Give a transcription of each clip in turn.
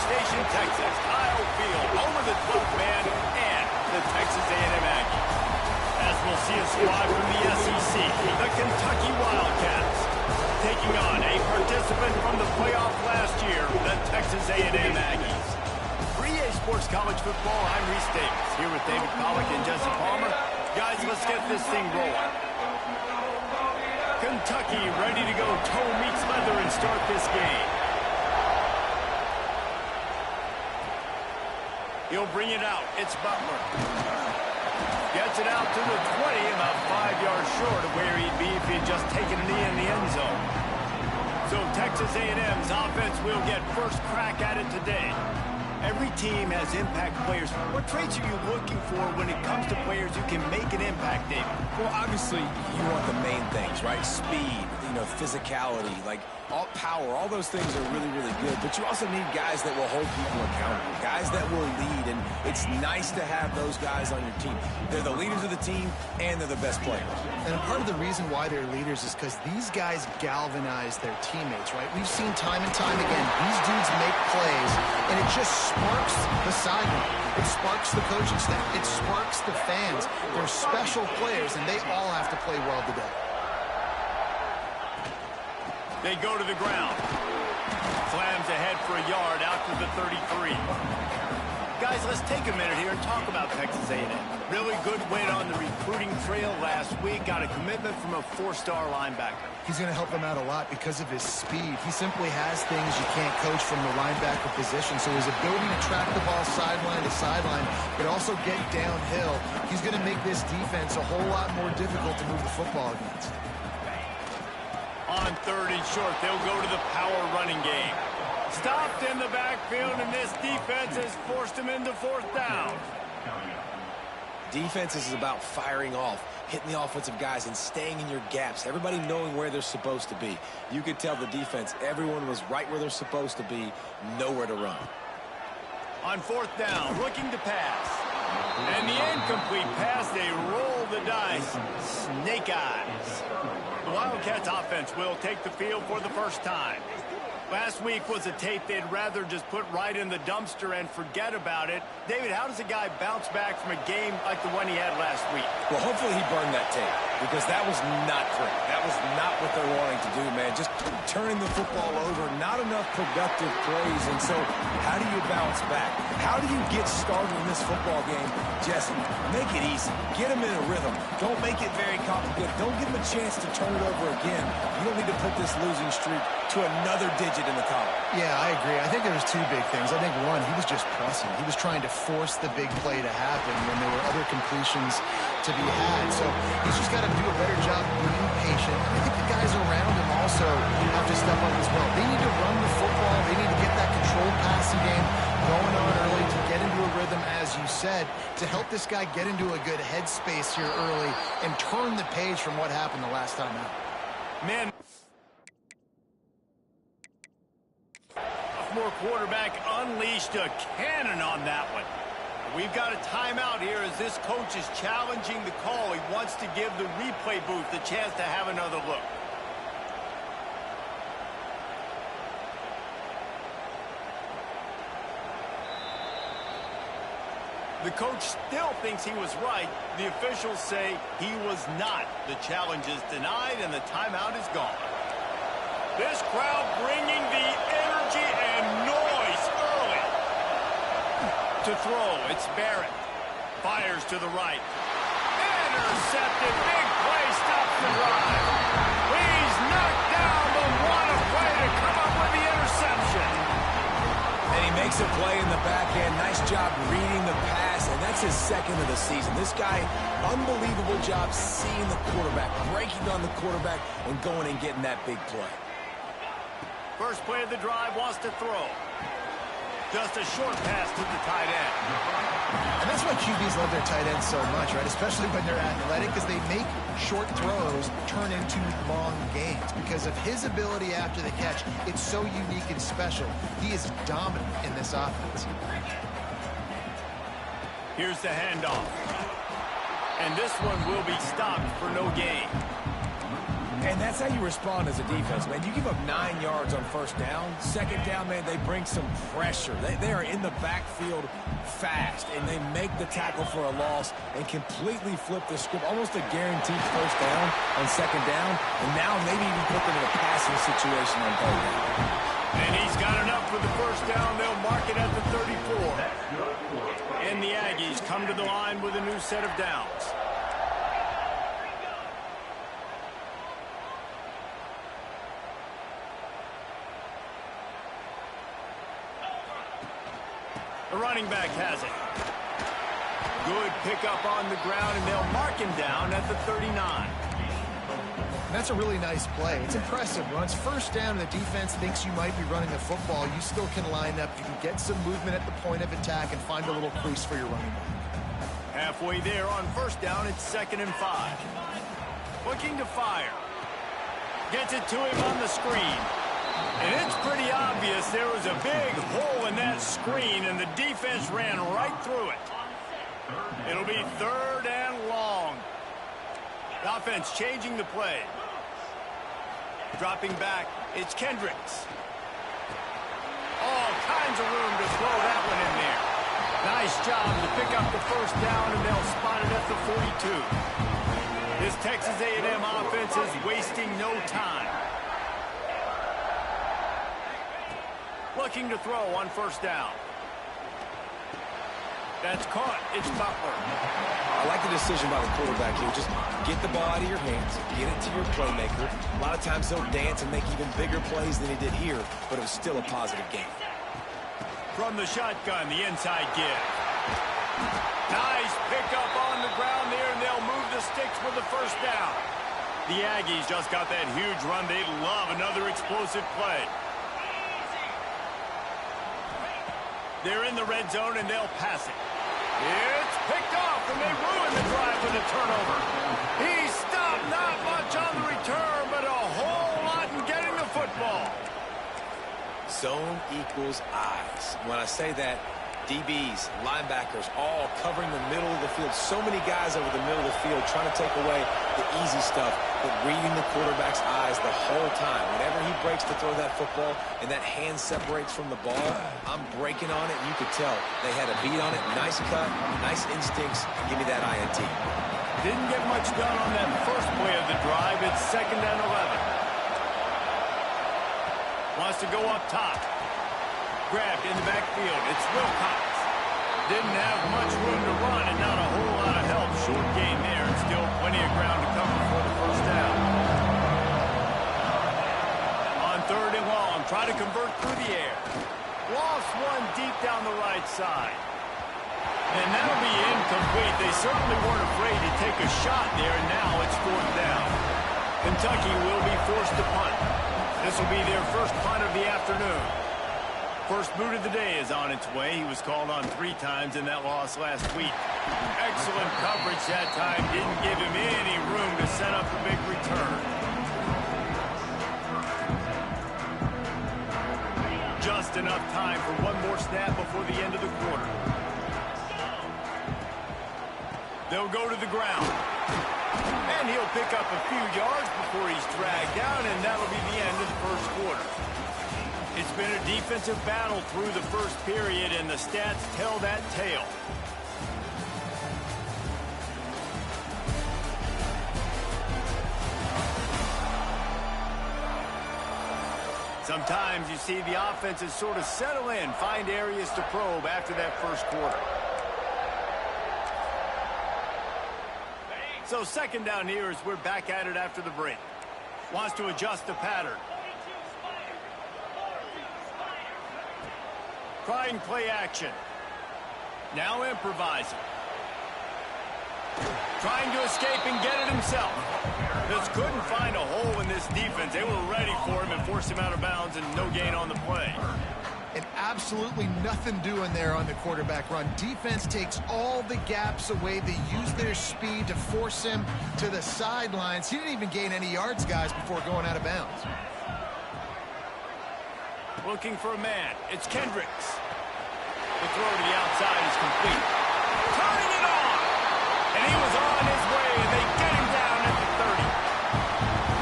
Station, Texas, Kyle Field, home of the 12th man and the Texas A&M Aggies. As we'll see a squad from the SEC, the Kentucky Wildcats, taking on a participant from the playoff last year, the Texas A&M Aggies. For EA Sports College Football, I'm Reese Davis, here with David Pollack and Jesse Palmer. Guys, let's get this thing rolling. Kentucky ready to go toe meets leather and start this game. He'll bring it out. It's Butler. Gets it out to the 20, about 5 yards short of where he'd be if he'd just taken a knee in the end zone. So Texas A&M's offense will get first crack at it today. Every team has impact players. What traits are you looking for when it comes to players who can make an impact, David? Well, obviously, you want the main things, right? Speed, physicality, like all power, all those things are really, really good. But you also need guys that will hold people accountable, guys that will lead. And it's nice to have those guys on your team. They're the leaders of the team, and they're the best players. And part of the reason why they're leaders is because these guys galvanize their teammates, right? We've seen time and time again, these dudes make plays, and it just sparks the sideline. It sparks the coaching staff. It sparks the fans. They're special players, and they all have to play well today. They go to the ground. Slams ahead for a yard out to the 33. Guys, let's take a minute here and talk about Texas A&M. Really good win on the recruiting trail last week. Got a commitment from a 4-star linebacker. He's going to help them out a lot because of his speed. He simply has things you can't coach from the linebacker position. So his ability to track the ball sideline to sideline, but also get downhill, he's going to make this defense a whole lot more difficult to move the football against. On 3rd and short, they'll go to the power running game. Stopped in the backfield, and this defense has forced him into 4th down. Defense is about firing off, hitting the offensive guys and staying in your gaps, everybody knowing where they're supposed to be. You could tell the defense, everyone was right where they're supposed to be, nowhere to run. On 4th down, looking to pass. And the incomplete pass, they roll the dice. Snake eyes. The Wildcats offense will take the field for the first time. Last week was a tape they'd rather just put right in the dumpster and forget about it. David, how does a guy bounce back from a game like the one he had last week? Well, hopefully he burned that tape because that was not great. That was not what they're wanting to do, man. Just turning the football over, not enough productive plays. And so how do you bounce back? How do you get started in this football game? Jesse, make it easy. Get him in a rhythm. Don't make it very complicated. Don't give him a chance to turn it over again. You don't need to put this losing streak to another digit in the column. Yeah, I agree. I think there was 2 big things. I think one, he was just pressing. He was trying to force the big play to happen when there were other completions to be had. So he's just got to do a better job being patient. I think the guys around him also have to step up as well. They need to run the football. They need to get that controlled passing game going on early to get into a rhythm, as you said, to help this guy get into a good headspace here early and turn the page from what happened the last time out. Man, sophomore quarterback unleashed a cannon on that one. We've got a timeout here as this coach is challenging the call. He wants to give the replay booth the chance to have another look. The coach still thinks he was right. The officials say he was not. The challenge is denied and the timeout is gone. This crowd bringing the energy and noise early. To throw, it's Barrett. Fires to the right. Intercepted. Big play stops the drive. He's knocked down, but what a play to come up with the interception. And he makes a play in the back end. Nice job reading the pass, and that's his 2nd of the season. This guy, unbelievable job seeing the quarterback, breaking on the quarterback, and going and getting that big play. First play of the drive, wants to throw. Just a short pass to the tight end. And that's why QBs love their tight ends so much, right? Especially when they're athletic, because they make short throws turn into long gains. Because of his ability after the catch, it's so unique and special. He is dominant in this offense. Here's the handoff. And this one will be stopped for no gain. And that's how you respond as a defense, man. You give up 9 yards on first down. Second down, man, they bring some pressure. They are in the backfield fast, and they make the tackle for a loss and completely flip the script. Almost a guaranteed first down on second down, and now maybe even put them in a passing situation on third down. And he's got enough for the first down. They'll mark it at the 34. And the Aggies come to the line with a new set of downs. The running back has it. Good pickup on the ground, and they'll mark him down at the 39. That's a really nice play. It's impressive. When it's first down and the defense thinks you might be running the football, you still can line up. You can get some movement at the point of attack and find a little crease for your running back. Halfway there on first down, it's 2nd and 5. Looking to fire. Gets it to him on the screen. And it's pretty obvious there was a big hole in that screen, and the defense ran right through it. It'll be 3rd and long. The offense changing the play. Dropping back, it's Kendricks. All kinds of room to throw that one in there. Nice job to pick up the first down, and they'll spot it at the 42. This Texas A&M offense is wasting no time. Looking to throw on first down. That's caught. It's Butler. I like the decision by the quarterback here. Just get the ball out of your hands, get it to your playmaker. A lot of times they'll dance and make even bigger plays than he did here, but it was still a positive game. From the shotgun, the inside give. Nice pickup on the ground there, and they'll move the sticks with the first down. The Aggies just got that huge run. They love another explosive play. They're in the red zone, and they'll pass it. It's picked off, and they ruin the drive with a turnover. He stopped not much on the return, but a whole lot in getting the football. Zone equals eyes. When I say that, DBs, linebackers, all covering the middle of the field. So many guys over the middle of the field trying to take away the easy stuff, but reading the quarterback's eyes the whole time. Whenever he breaks to throw that football and that hand separates from the ball, I'm breaking on it, and you could tell they had a beat on it. Nice cut, nice instincts. Give me that INT. Didn't get much done on that first play of the drive. It's 2nd and 11. Wants to go up top. Grabbed in the backfield. It's Wilcox. Didn't have much room to run and not a whole lot of help. Short gain there, and still plenty of ground to cover for the first down. On 3rd and long, try to convert through the air. Lost one deep down the right side. And that'll be incomplete. They certainly weren't afraid to take a shot there, and now it's 4th down. Kentucky will be forced to punt. This will be their first punt of the afternoon. First boot of the day is on its way. He was called on 3 times in that loss last week. Excellent coverage that time. Didn't give him any room to set up a big return. Just enough time for one more snap before the end of the quarter. They'll go to the ground. And he'll pick up a few yards before he's dragged down, and that'll be the end of the first quarter. It's been a defensive battle through the first period, and the stats tell that tale. Sometimes you see the offenses sort of settle in, find areas to probe after that first quarter. So 2nd down here as we're back at it after the break. Wants to adjust the pattern. Trying play action. Now improvising. Trying to escape and get it himself. Just couldn't find a hole in this defense. They were ready for him and forced him out of bounds, and no gain on the play. And absolutely nothing doing there on the quarterback run. Defense takes all the gaps away. They use their speed to force him to the sidelines. He didn't even gain any yards, guys, before going out of bounds. Looking for a man. It's Kendricks. The throw to the outside is complete. Turning it on! And he was on his way, and they get him down at the 30.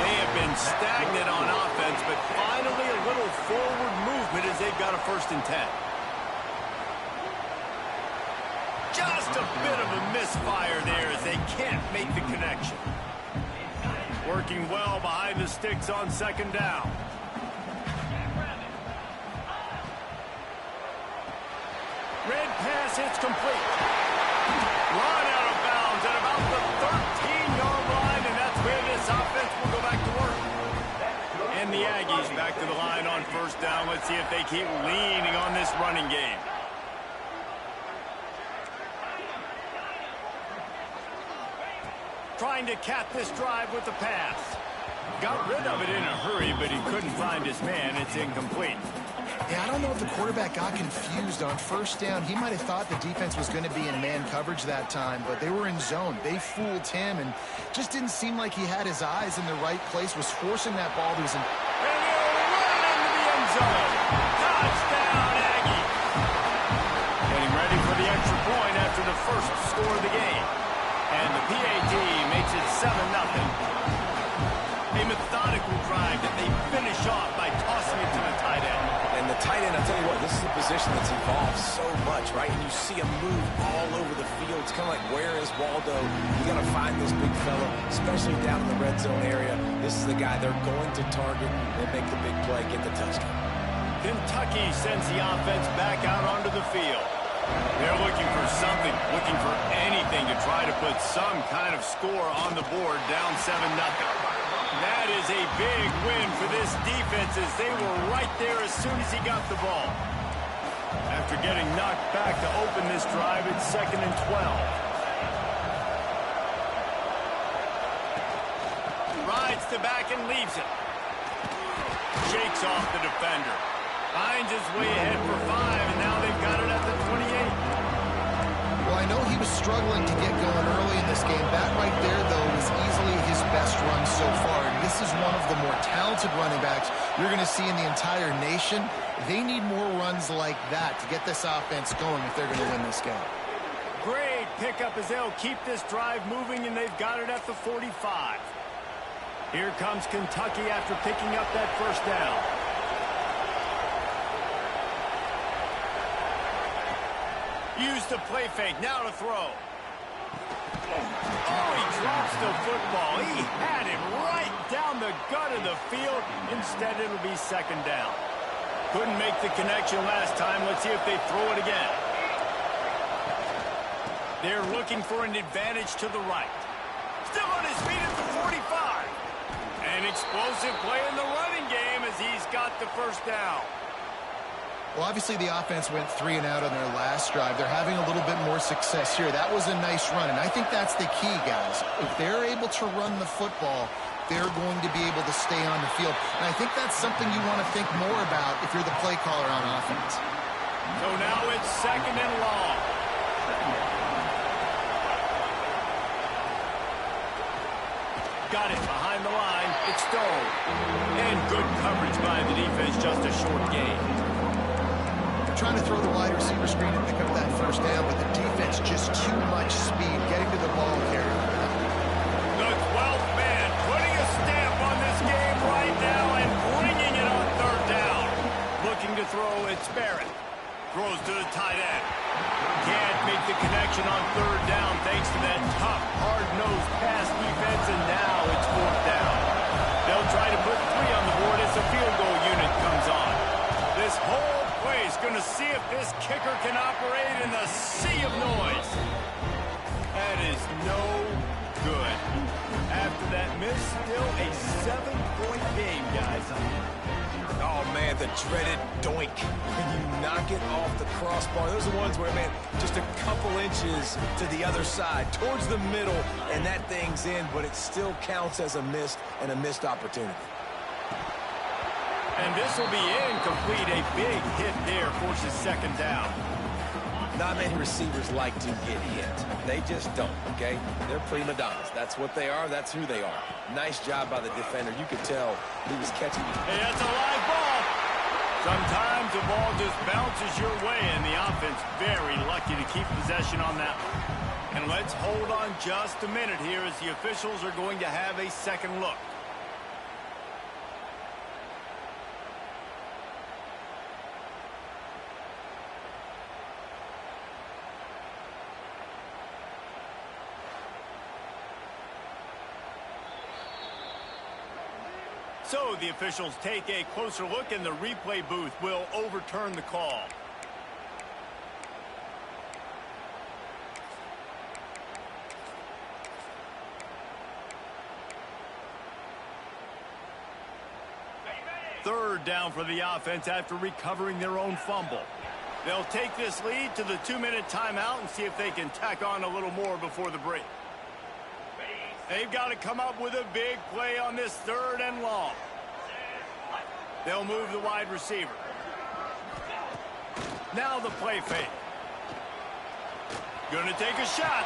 They have been got a 1st and 10. Just a bit of a misfire there as they can't make the connection. Working well behind the sticks on 2nd down. Red pass hits complete. Run out of bounds at about the 13-yard line, and that's where this offense will go back to work. And the Aggies back to the line on 1st down. Let's see if they keep leaning on this running game. Trying to cap this drive with the pass. Got rid of it in a hurry, but he couldn't find his man. It's incomplete. Yeah, I don't know if the quarterback got confused on 1st down. He might have thought the defense was going to be in man coverage that time, but they were in zone. They fooled him and just didn't seem like he had his eyes in the right place, was forcing that ball to his... And he'll run into the end zone. Touchdown, Aggie. Getting ready for the extra point after the first score of the game. And the PAT makes it 7-0. A methodical drive that they finish off by tossing it to the tight end. And the tight end, I'll tell you what, this is a position that's evolved so much, right? And you see him move all over the field. It's kind of like, where is Waldo? You got to find this big fella, especially down in the red zone area. This is the guy they're going to target and make the big play, get the touchdown. Kentucky sends the offense back out onto the field. They're looking for something, looking for anything to try to put some kind of score on the board, down 7-0. That is a big win for this defense as they were right there as soon as he got the ball. After getting knocked back to open this drive, it's 2nd and 12. Rides the back and leaves it. Shakes off the defender. Finds his way ahead for 5, and now they've got it at the 28. Well, I know he was struggling to get going early in this game. That right there, though, was easily his best run so far. And this is one of the more talented running backs you're going to see in the entire nation. They need more runs like that to get this offense going if they're going to win this game. Great pickup as they'll keep this drive moving, and they've got it at the 45. Here comes Kentucky after picking up that 1st down. Use the play fake, now to throw. Oh, he drops the football. He had it right down the gut of the field. Instead, it'll be 2nd down. Couldn't make the connection last time. Let's see if they throw it again. They're looking for an advantage to the right. Still on his feet at the 45. An explosive play in the running game as he's got the 1st down. Well, obviously the offense went 3 and out on their last drive. They're having a little bit more success here. That was a nice run, and I think that's the key, guys. If they're able to run the football, they're going to be able to stay on the field. And I think that's something you want to think more about if you're the play caller on offense. So now it's 2nd and long. Got it behind the line. It's Stone. And good coverage by the defense, just a short gain. Trying to throw the wide receiver screen and pick up that 1st down, but the defense just too much speed getting to the ball carrier. The 12th man putting a stamp on this game right now and bringing it on 3rd down. Looking to throw, it's Barrett. Throws to the tight end. Can't make the connection on 3rd down thanks to that tough, hard-nosed pass defense, and now it's 4th down. They'll try to put 3 on the board as the field goal unit comes on. This whole play is going to see if this kicker can operate in the sea of noise. That is no good. After that miss, still a 7-point game, guys. Oh, man, the dreaded doink. When you knock it off the crossbar, those are the ones where, man, just a couple inches to the other side, towards the middle, and that thing's in, but it still counts as a missed and a missed opportunity. And this will be incomplete. A big hit there forces 2nd down. Not many receivers like to get hit. They just don't, okay? They're prima donnas. That's what they are. That's who they are. Nice job by the defender. You could tell he was catching it. Hey, that's a live ball. Sometimes the ball just bounces your way, and the offense very lucky to keep possession on that one. And let's hold on just a minute here as the officials are going to have a 2nd look. So the officials take a closer look, and the replay booth will overturn the call. Third down for the offense after recovering their own fumble. They'll take this lead to the 2-minute timeout and see if they can tack on a little more before the break. They've got to come up with a big play on this 3rd and long. They'll move the wide receiver. Now the play fake. Gonna take a shot.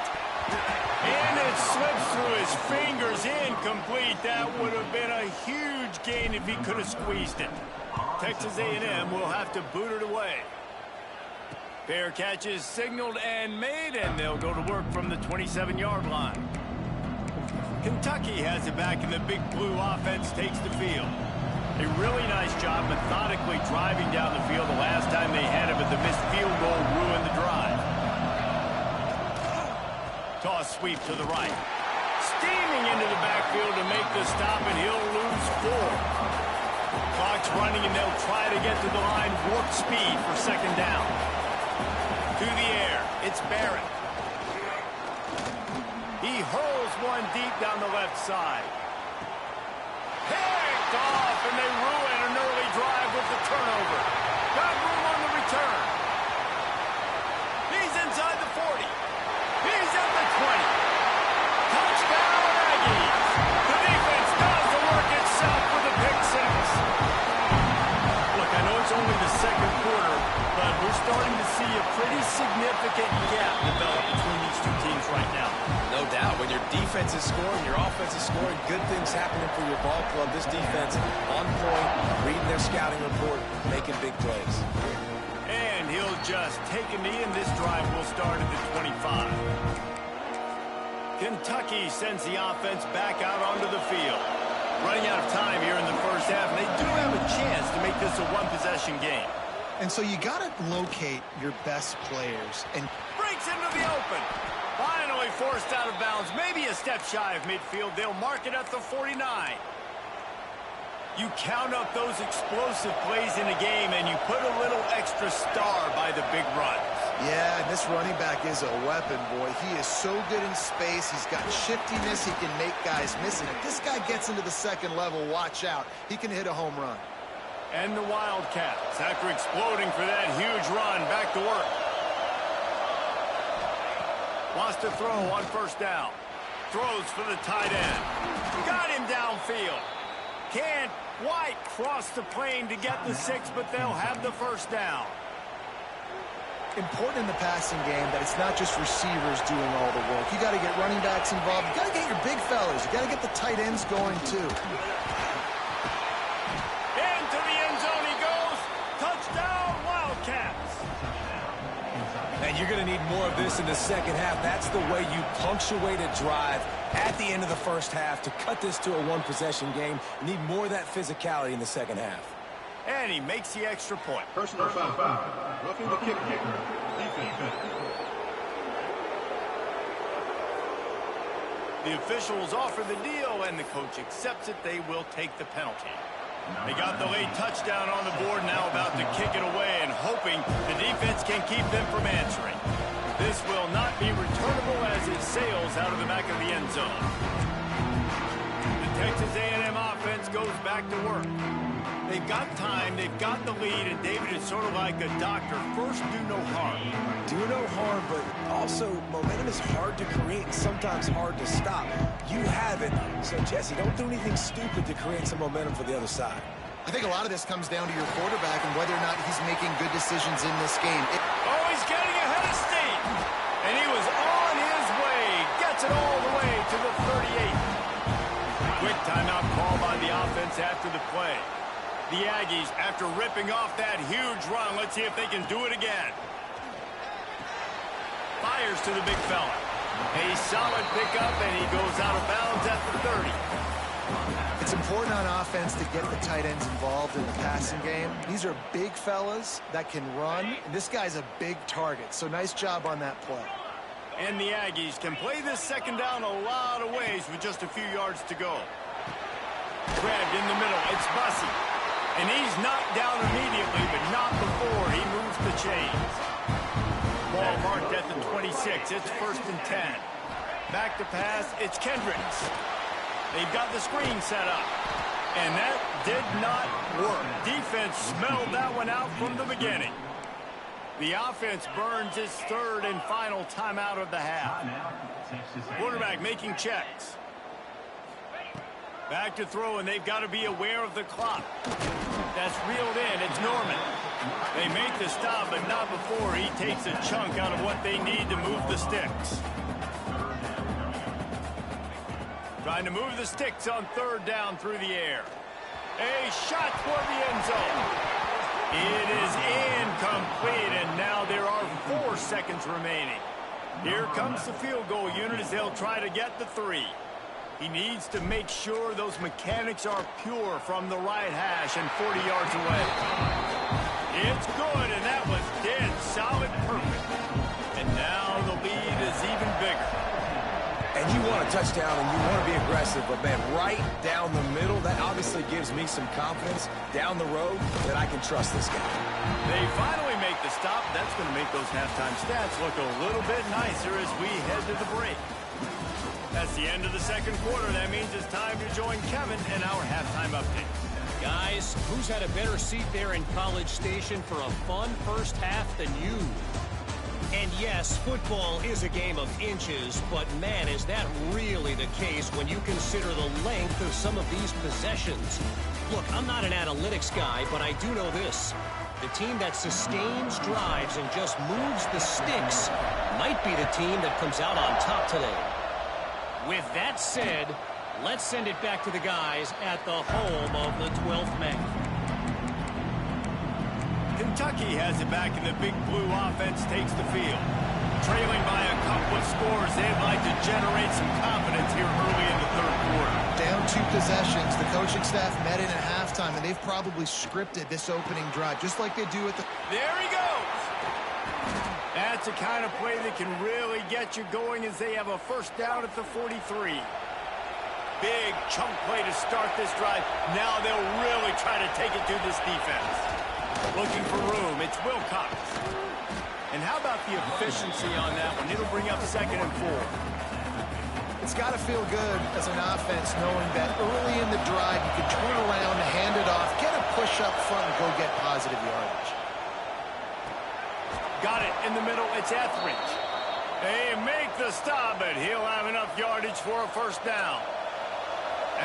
And it slips through his fingers, incomplete. That would have been a huge gain if he could have squeezed it. Texas A&M will have to boot it away. Fair catch is signaled and made, and they'll go to work from the 27-yard line. Kentucky has it back, and the Big Blue offense takes the field. A really nice job methodically driving down the field the last time they had it, but the missed field goal ruined the drive. Toss sweep to the right. Steaming into the backfield to make the stop, and he'll lose 4. Clock's running, and they'll try to get to the line warp speed for 2nd down. To the air, it's Barrett. He hurls one deep down the left side. Picked off, and they ruin an early drive with the turnover. Got room on the return. He's inside the 40. He's at the 20. Touchdown, Aggies. The defense does the work itself for the pick 6. Look, I know it's only the 2nd quarter, but we're starting to see a pretty significant gap develop between these two teams right now. No doubt. When your defense is scoring, your offense is scoring, good things happening for your ball club. This defense on point, reading their scouting report, making big plays. And he'll just take a knee, and this drive will start at the 25. Kentucky sends the offense back out onto the field. Running out of time here in the 1st half, and they do have a chance to make this a one-possession game. And so you got to locate your best players. And breaks into the open. Finally forced out of bounds. Maybe a step shy of midfield. They'll mark it at the 49. You count up those explosive plays in a game, and you put a little extra star by the big runs. yeah, and this running back is a weapon, boy. He is so good in space. He's got shiftiness. He can make guys miss. And if this guy gets into the 2nd level, watch out. He can hit a home run. And the Wildcats, after exploding for that huge run, back to work. Wants to throw on 1st down. Throws for the tight end. Got him downfield. Can't quite cross the plane to get the 6, but they'll have the 1st down. Important in the passing game that it's not just receivers doing all the work. You got to get running backs involved. You got to get your big fellas. You got to get the tight ends going, too. Into the end zone he goes. Touchdown, Wildcats. And you're going to need more of this in the 2nd half. That's the way you punctuate a drive at the end of the 1st half to cut this to a one-possession game. You need more of that physicality in the 2nd half. And he makes the extra point. Personal foul. Roughing the kicker. Defense. The officials offer the deal, and the coach accepts it. They will take the penalty. They got the late touchdown on the board, now about to kick it away and hoping the defense can keep them from answering. This will not be returnable as it sails out of the back of the end zone. The Texas A&M offense goes back to work. They've got time, they've got the lead, and David is sort of like a doctor. First, do no harm. Do no harm, but also momentum is hard to create and sometimes hard to stop. You have it, so Jesse, don't do anything stupid to create some momentum for the other side. I think a lot of this comes down to your quarterback and whether or not he's making good decisions in this game. Oh, he's getting ahead of steam. And he was on his way. Gets it all the way to the 38. Quick timeout call by the offense after the play. The Aggies, after ripping off that huge run, let's see if they can do it again. Fires to the big fella. A solid pickup, and he goes out of bounds at the 30. It's important on offense to get the tight ends involved in the passing game. These are big fellas that can run, and this guy's a big target, so nice job on that play. And the Aggies can play this 2nd down a lot of ways with just a few yards to go. Grabbed in the middle. It's Bussey. And he's knocked down immediately, but not before he moves the chains. Ball marked at the 26. It's 1st and 10. Back to pass. It's Kendricks. They've got the screen set up. And that did not work. Defense smelled that one out from the beginning. The offense burns its 3rd and final timeout of the half. Quarterback making checks. Back to throw, and they've got to be aware of the clock. That's reeled in. It's Norman. They make the stop, but not before he takes a chunk out of what they need to move the sticks. Trying to move the sticks on 3rd down through the air. A shot toward the end zone. It is incomplete, and now there are 4 seconds remaining. Here comes the field goal unit as they'll try to get the 3. He needs to make sure those mechanics are pure from the right hash and 40 yards away. It's good, and that was dead solid perfect. And now the lead is even bigger. And you want a touchdown and you want to be aggressive, but, man, right down the middle, that obviously gives me some confidence down the road that I can trust this guy. They finally make the stop. That's going to make those halftime stats look a little bit nicer as we head to the break. That's the end of the 2nd quarter. That means it's time to join Kevin in our halftime update. Guys, who's had a better seat there in College Station for a fun first half than you? And yes, football is a game of inches, but man, is that really the case when you consider the length of some of these possessions. Look, I'm not an analytics guy, but I do know this. The team that sustains drives and just moves the sticks might be the team that comes out on top today. With that said, let's send it back to the guys at the home of the 12th man. Kentucky has it back, and the big blue offense takes the field. Trailing by a couple of scores, they'd like to generate some confidence here early in the 3rd quarter. Down 2 possessions. The coaching staff met in at halftime, and they've probably scripted this opening drive, just like they do at the... There he goes! That's the kind of play that can really get you going as they have a 1st down at the 43. Big chunk play to start this drive. Now they'll really try to take it to this defense. Looking for room. It's Wilcox. And how about the efficiency on that one? It'll bring up 2nd and 4. It's got to feel good as an offense knowing that early in the drive you can turn around, hand it off, get a push up front, and go get positive yardage. Got it in the middle. It's Etheridge. They make the stop, but he'll have enough yardage for a 1st down.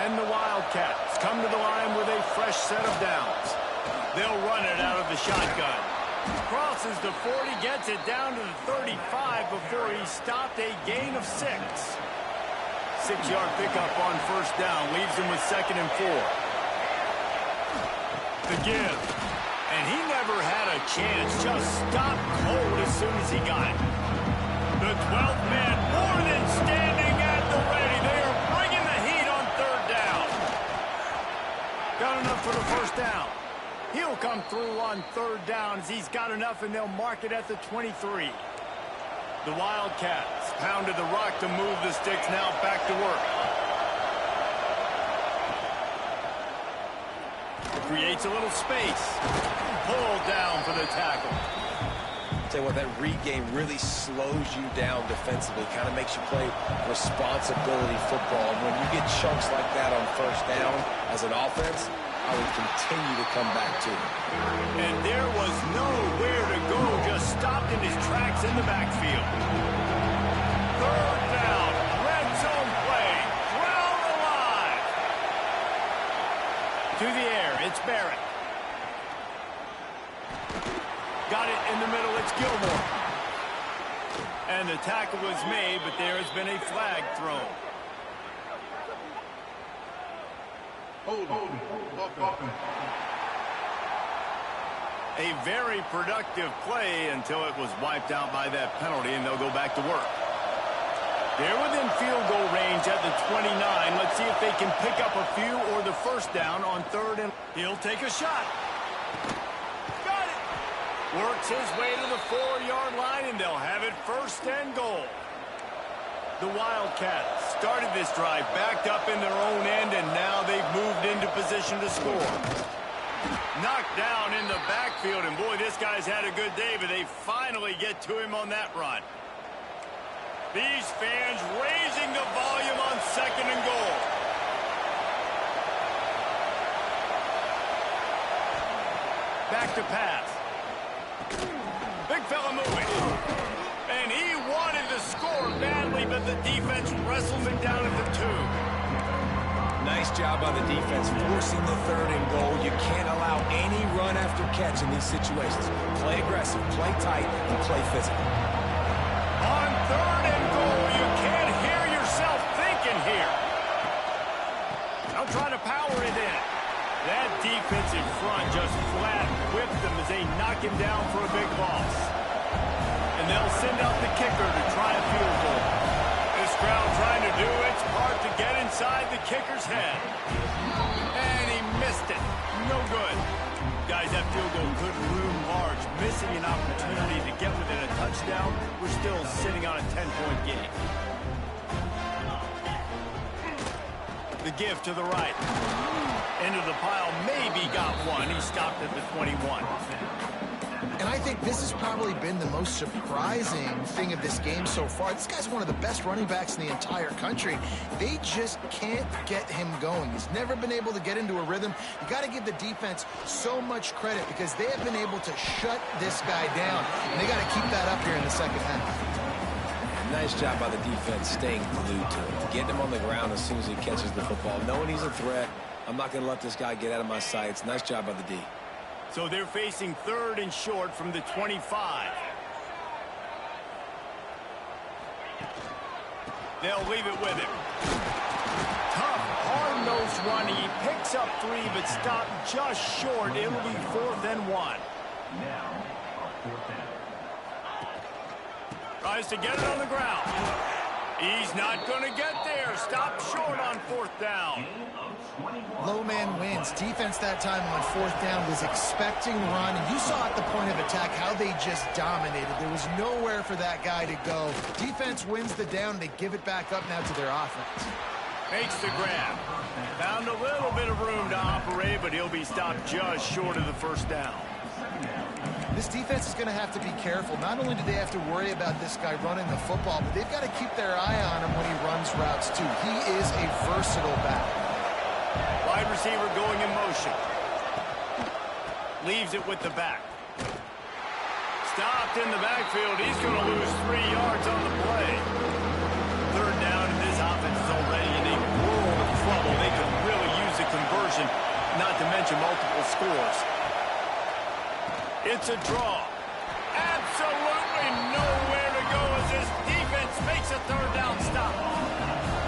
And the Wildcats come to the line with a fresh set of downs. They'll run it out of the shotgun. Crosses the 40, gets it down to the 35 before he stopped, a gain of 6. 6-yard pickup on 1st down, leaves him with 2nd and 4. The give. And he never had a chance, just stopped cold as soon as he got it. The 12th man more than standing at the ready. They are bringing the heat on 3rd down. Got enough for the 1st down. He'll come through on 3rd down as he's got enough, and they'll mark it at the 23. The Wildcats pounded the rock to move the sticks, now back to work. Creates a little space. Pulled down for the tackle. Tell you what, that read game really slows you down defensively, kind of makes you play responsibility football. And when you get chunks like that on 1st down as an offense, I would continue to come back to it. And there was nowhere to go, just stopped in his tracks in the backfield. 3rd down, red zone play, ground alive. To the air, it's Barrett. Got it in the middle, it's Gilmore. And the tackle was made, but there has been a flag thrown. A very productive play until it was wiped out by that penalty, and they'll go back to work. They're within field goal range at the 29. Let's see if they can pick up a few or the 1st down on 3rd, and he'll take a shot. Got it. Works his way to the 4-yard line, and they'll have it 1st and goal. The Wildcats started this drive backed up in their own end, and now they've moved into position to score. Knocked down in the backfield, and boy, this guy's had a good day, but they finally get to him on that run. These fans raising the volume on 2nd and goal. Back to pass. Big fella moving. And he wanted to score badly, but the defense wrestles him down at the 2. Nice job by the defense forcing the 3rd and goal. You can't allow any run after catch in these situations. Play aggressive, play tight, and play physical. On 3rd and goal, you can't hear yourself thinking here. Now trying to power it in. That defense in front just flat whipped them as they knock him down for a big loss. And they'll send out the kicker to try a field goal. This crowd trying to do its part to get inside the kicker's head. And he missed it. No good. Guys, that field goal could loom large. Missing an opportunity to get within a touchdown. We're still sitting on a 10-point game. The give to the right. Into the pile, maybe got one. He stopped at the 21. And I think this has probably been the most surprising thing of this game so far. This guy's one of the best running backs in the entire country. They just can't get him going. He's never been able to get into a rhythm. You got to give the defense so much credit because they have been able to shut this guy down. And they got to keep that up here in the second half. Nice job by the defense staying glued to him. Getting him on the ground as soon as he catches the football. Knowing he's a threat. I'm not going to let this guy get out of my sights. Nice job by the D. So they're facing 3rd and short from the 25. They'll leave it with him. Tough, hard-nosed run. He picks up 3, but stopped just short. It'll be 4th and 1. Tries to get it on the ground. He's not going to get there. Stop short on 4th down. Low man wins. Defense that time on 4th down was expecting run. And you saw at the point of attack how they just dominated. There was nowhere for that guy to go. Defense wins the down. They give it back up now to their offense. Makes the grab. Found a little bit of room to operate, but he'll be stopped just short of the 1st down. This defense is going to have to be careful. Not only do they have to worry about this guy running the football, but they've got to keep their eye on him when he runs routes too. He is a versatile back. Wide receiver going in motion. Leaves it with the back. Stopped in the backfield. He's going to lose 3 yards on the play. 3rd down, and this offense is already in a world of trouble. They could really use a conversion, not to mention multiple scores. It's a draw. Absolutely nowhere to go as this defense makes a 3rd down stop.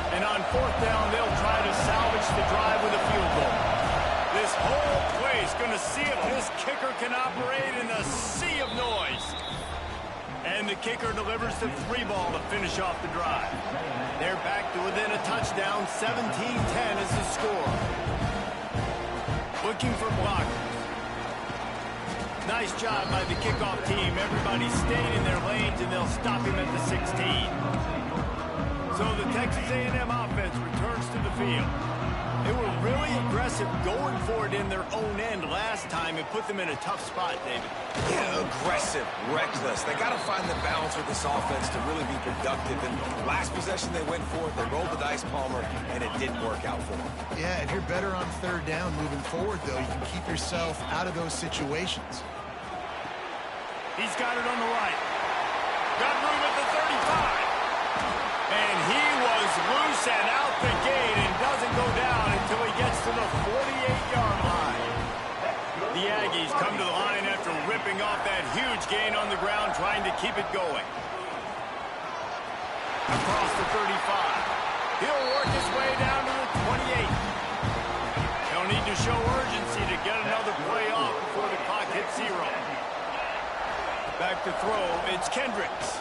And on 4th down, they'll try to salvage the drive with a field goal. This whole place going to see if this kicker can operate in a sea of noise. And the kicker delivers the 3 ball to finish off the drive. They're back to within a touchdown. 17-10 is the score. Looking for blockers. Nice job by the kickoff team. Everybody staying in their lanes, and they'll stop him at the 16. So the Texas A&M offense returns to the field. They were really aggressive going for it in their own end last time. It put them in a tough spot, David. Yeah, aggressive, reckless. They got to find the balance with this offense to really be productive. And last possession they went for it, they rolled the dice, Palmer, and it didn't work out for them. Yeah, if you're better on 3rd down moving forward, though, you can keep yourself out of those situations. He's got it on the right. Got room at the 35. And he was loose and out the gate and doesn't go down until he gets to the 48-yard line. The Aggies come to the line after ripping off that huge gain on the ground, trying to keep it going. Across the 35. He'll work his way down to the 28. They'll need to show urgency to get another play off before the clock hits 0. Back to throw, it's Kendricks.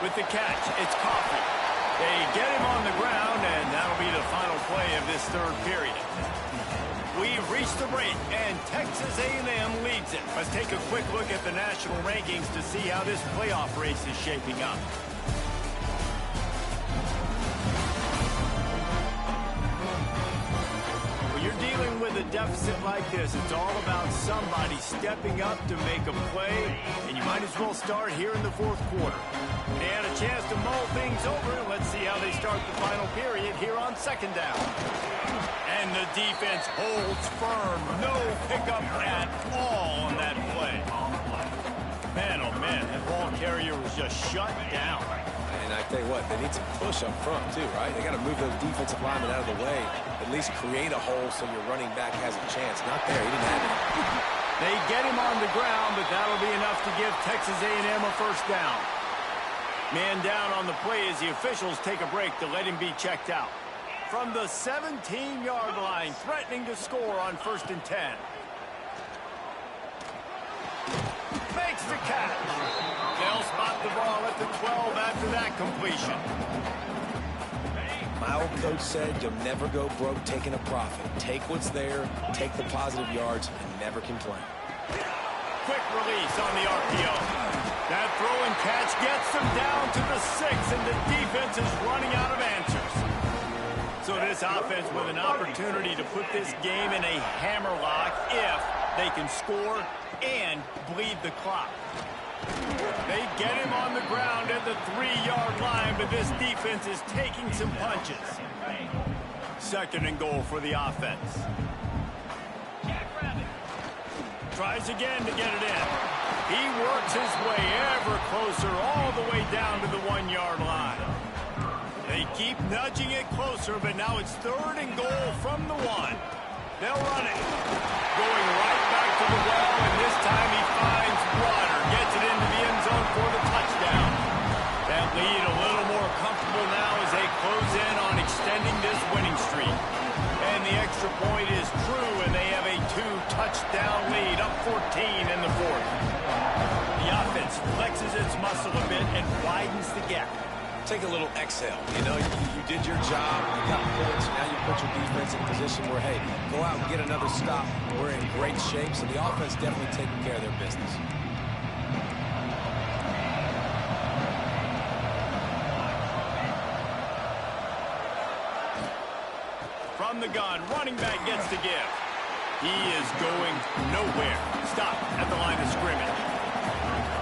With the catch, it's Coffee. They get him on the ground, and that'll be the final play of this 3rd period. We've reached the break, and Texas A&M leads it. Let's take a quick look at the national rankings to see how this playoff race is shaping up. deficit like this, it's all about somebody stepping up to make a play, and you might as well start here in the fourth quarter. They had a chance to mull things over. Let's see how they start the final period here on second down. And the defense holds firm. No pickup at all on that play. Man, oh man, that ball carrier was just shut down. And I tell you what, they need some push up front too, right? They got to move those defensive linemen out of the way, at least create a hole so your running back has a chance. Not there, he didn't have it. They get him on the ground, but that'll be enough to give Texas A&M a first down. Man down on the play as the officials take a break to let him be checked out. From the 17-yard line, threatening to score on 1st and 10. Makes the catch. They'll spot the ball at the 12 after that completion. My old coach said you'll never go broke taking a profit. Take what's there, take the positive yards, and never complain. Quick release on the RPO. That throw and catch gets them down to the 6, and the defense is running out of answers. So this offense with an opportunity to put this game in a hammerlock if they can score and bleed the clock. They get him on the ground at the 3-yard line, but this defense is taking some punches. 2nd and goal for the offense. Tries again to get it in. He works his way ever closer all the way down to the 1-yard line. They keep nudging it closer, but now it's 3rd and goal from the 1. They'll run it. Going right back to the well, and this time he finds water. Gets it into the end zone for the touchdown. That lead a little more comfortable now as they close in on extending this winning streak. And the extra point is true, and they have a 2-touchdown lead, up 14 in the 4th. The offense flexes its muscle a bit and widens the gap. Take a little exhale. You know, you did your job. You got points. Now you put your defense in a position where, hey, go out and get another stop. We're in great shape, so the offense definitely taking care of their business. From the gun, running back gets to give. He is going nowhere. Stop at the line of scrimmage.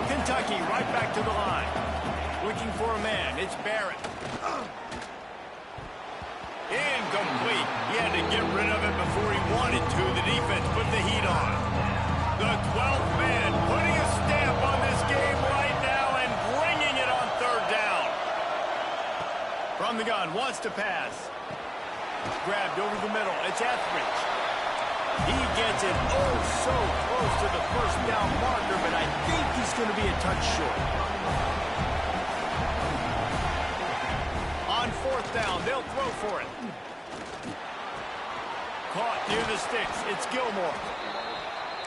Kentucky right back to the line. Looking for a man. It's Barrett. Incomplete. He had to get rid of it before he wanted to. The defense put the heat on. The 12th man putting a stamp on this game right now and bringing it on 3rd down. From the gun, wants to pass. Grabbed over the middle. It's Etheridge. He gets it oh so close to the 1st down marker, but I think he's going to be a touch short. On 4th down, they'll throw for it. Caught near the sticks. It's Gilmore.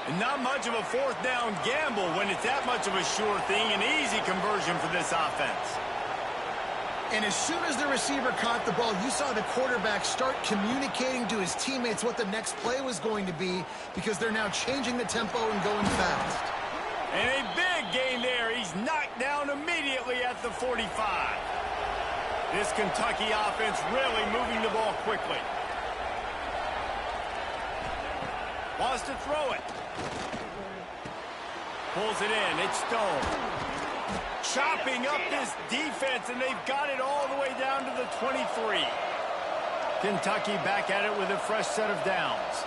And not much of a 4th down gamble when it's that much of a sure thing. An easy conversion for this offense. And as soon as the receiver caught the ball, you saw the quarterback start communicating to his teammates what the next play was going to be, because they're now changing the tempo and going fast. And a big gain there. He's knocked down immediately at the 45. This Kentucky offense really moving the ball quickly. Wants to throw it. Pulls it in. It's Stone. Chopping up this defense, and they've got it all the way down to the 23. Kentucky back at it with a fresh set of downs.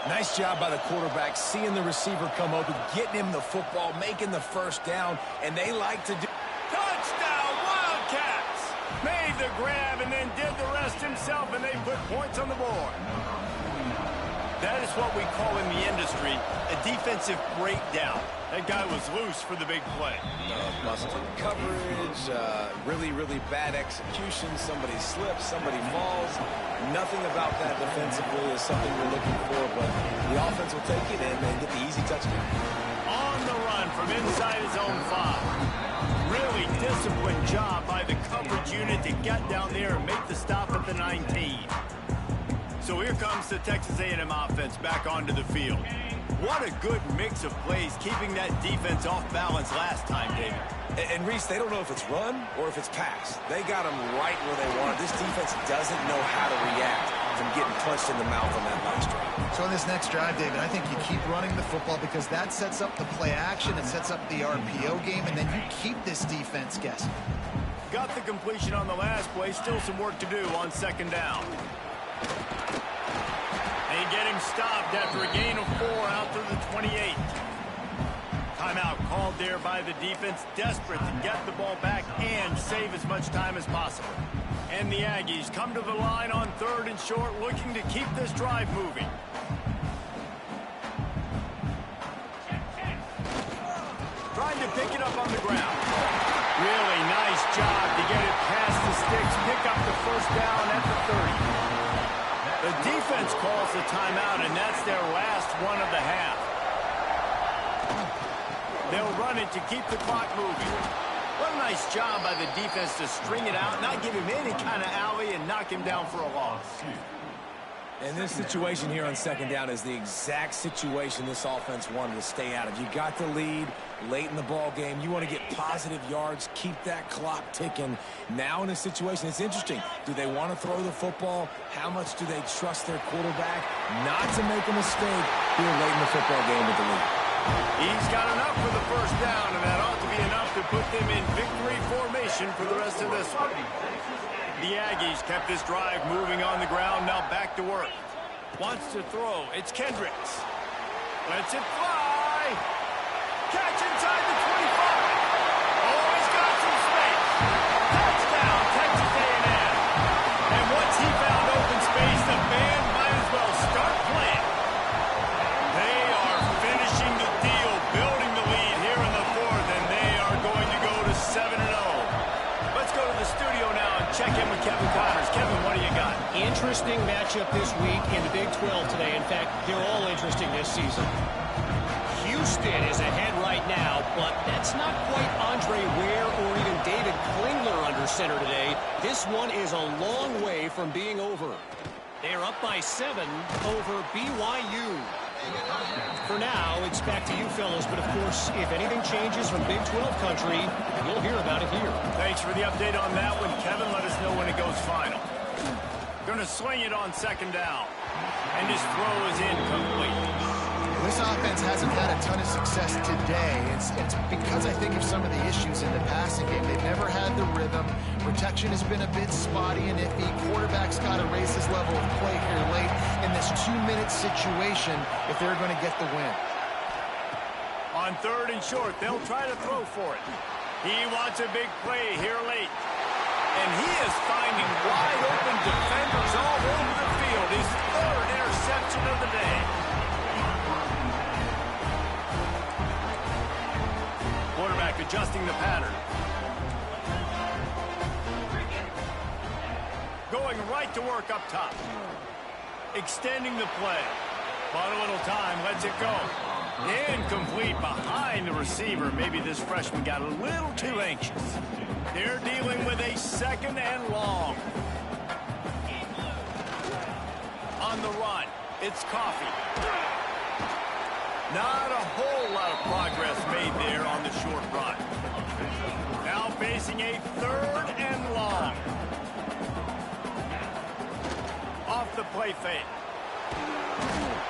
Nice job by the quarterback, seeing the receiver come open, getting him the football, making the 1st down, and they like to do... Touchdown, Wildcats! Made the grab and then did the rest himself, and they put points on the board. That is what we call in the industry a defensive breakdown. That guy was loose for the big play. Busted coverage, really, really bad execution. Somebody slips, somebody falls. Nothing about that defensively is something we're looking for, but the offense will take it and get the easy touchdown. On the run from inside his own 5. Really disciplined job by the coverage unit to get down there and make the stop at the 19. So here comes the Texas A&M offense back onto the field. What a good mix of plays, keeping that defense off balance last time, David. And Reese, they don't know if it's run or if it's pass. They got them right where they want it. This defense doesn't know how to react from getting punched in the mouth on that last drive. So in this next drive, David, I think you keep running the football because that sets up the play action, it sets up the RPO game, and then you keep this defense guessing. Got the completion on the last play. Still some work to do on second down. They get him stopped after a gain of 4 out to the 28. Timeout called there by the defense, desperate to get the ball back and save as much time as possible. And the Aggies come to the line on 3rd and short, looking to keep this drive moving. Trying to pick it up on the ground. Really nice job to get it past the sticks, pick up the first down at the 30. The defense calls the timeout, and that's their last one of the half. They'll run it to keep the clock moving. What a nice job by the defense to string it out, not give him any kind of alley, and knock him down for a loss. And this situation here on second down is the exact situation this offense wanted to stay out of. You got the lead late in the ball game. You want to get positive yards, keep that clock ticking. Now in this situation, it's interesting. Do they want to throw the football? How much do they trust their quarterback not to make a mistake here late in the football game with the lead? He's got enough for the first down, and that ought to be enough to put them in victory formation for the rest of this one. The Aggies kept this drive moving on the ground, now back to work. Wants to throw. It's Kendricks. Lets it fly. Catch inside the 25. Oh, he's got some space. Touchdown, Texas A&M. And once he found open space, the band might as well start playing. They are finishing the deal, building the lead here in the 4th, and they are going to go to 7-0. Let's go to the studio now and check in with Kevin Connors. Kevin, what do you got? Interesting matchup this week in the Big 12 today. In fact, they're all interesting this season. Houston is ahead right now, but that's not quite Andre Ware or even David Klingler under center today. This one is a long way from being over. They're up by 7 over BYU. For now, it's back to you fellas, but of course, if anything changes from Big 12 country, you'll hear about it here. Thanks for the update on that one, Kevin. Let us know when it goes final. Going to swing it on second down. And his throw is incomplete. This offense hasn't had a ton of success today. It's because I think of some of the issues in the passing game. They've never had the rhythm. Protection has been a bit spotty and iffy. Quarterback's got to raise his level of play here late in this 2-minute situation if they're going to get the win. On 3rd and short, they'll try to throw for it. He wants a big play here late. And he is finding wide open defenders all over the field. His 3rd interception of the day. Quarterback adjusting the pattern. Going right to work up top. Extending the play. Bought a little time, lets it go. Incomplete behind the receiver. Maybe this freshman got a little too anxious. They're dealing with a 2nd and long. On the run, it's Coffee. Not a whole lot of progress made there on the short run. Now facing a 3rd and long. Off the play fake.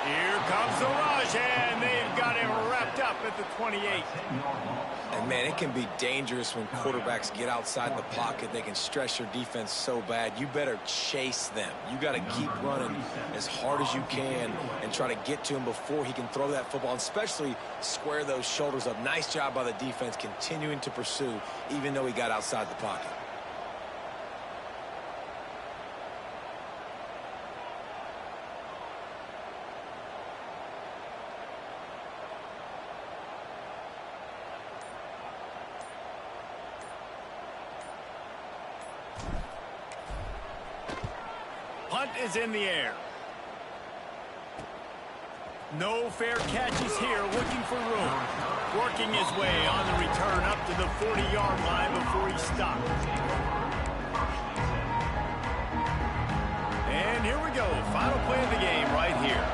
Here comes the rush, and they've got him wrapped up at the 28. And, man, it can be dangerous when quarterbacks get outside the pocket. They can stress your defense so bad. You better chase them. You got to keep running as hard as you can and try to get to him before he can throw that football, especially square those shoulders up. Nice job by the defense continuing to pursue, even though he got outside the pocket. Punt is in the air. No fair catches here, looking for room. Working his way on the return up to the 40-yard line before he stopped. And here we go, final play of the game right here.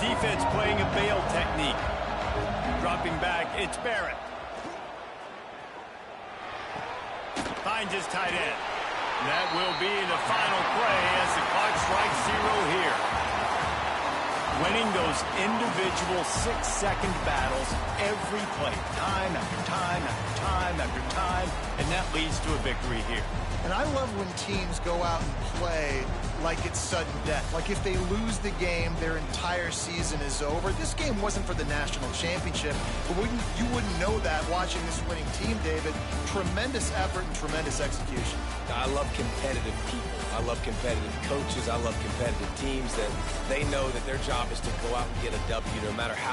Defense playing a bail technique. Dropping back, it's Barrett. Finds his tight end. That will be the final play as the clock strike zero here. Winning those individual 6-second battles every play, time after time after time after time, and that leads to a victory here. And I love when teams go out and play like it's sudden death. Like if they lose the game, their entire season is over. This game wasn't for the national championship, but you wouldn't know that watching this winning team, David. Tremendous effort and tremendous execution. I love competitive people. I love competitive coaches. I love competitive teams that they know that their job is to go out and get a W no matter how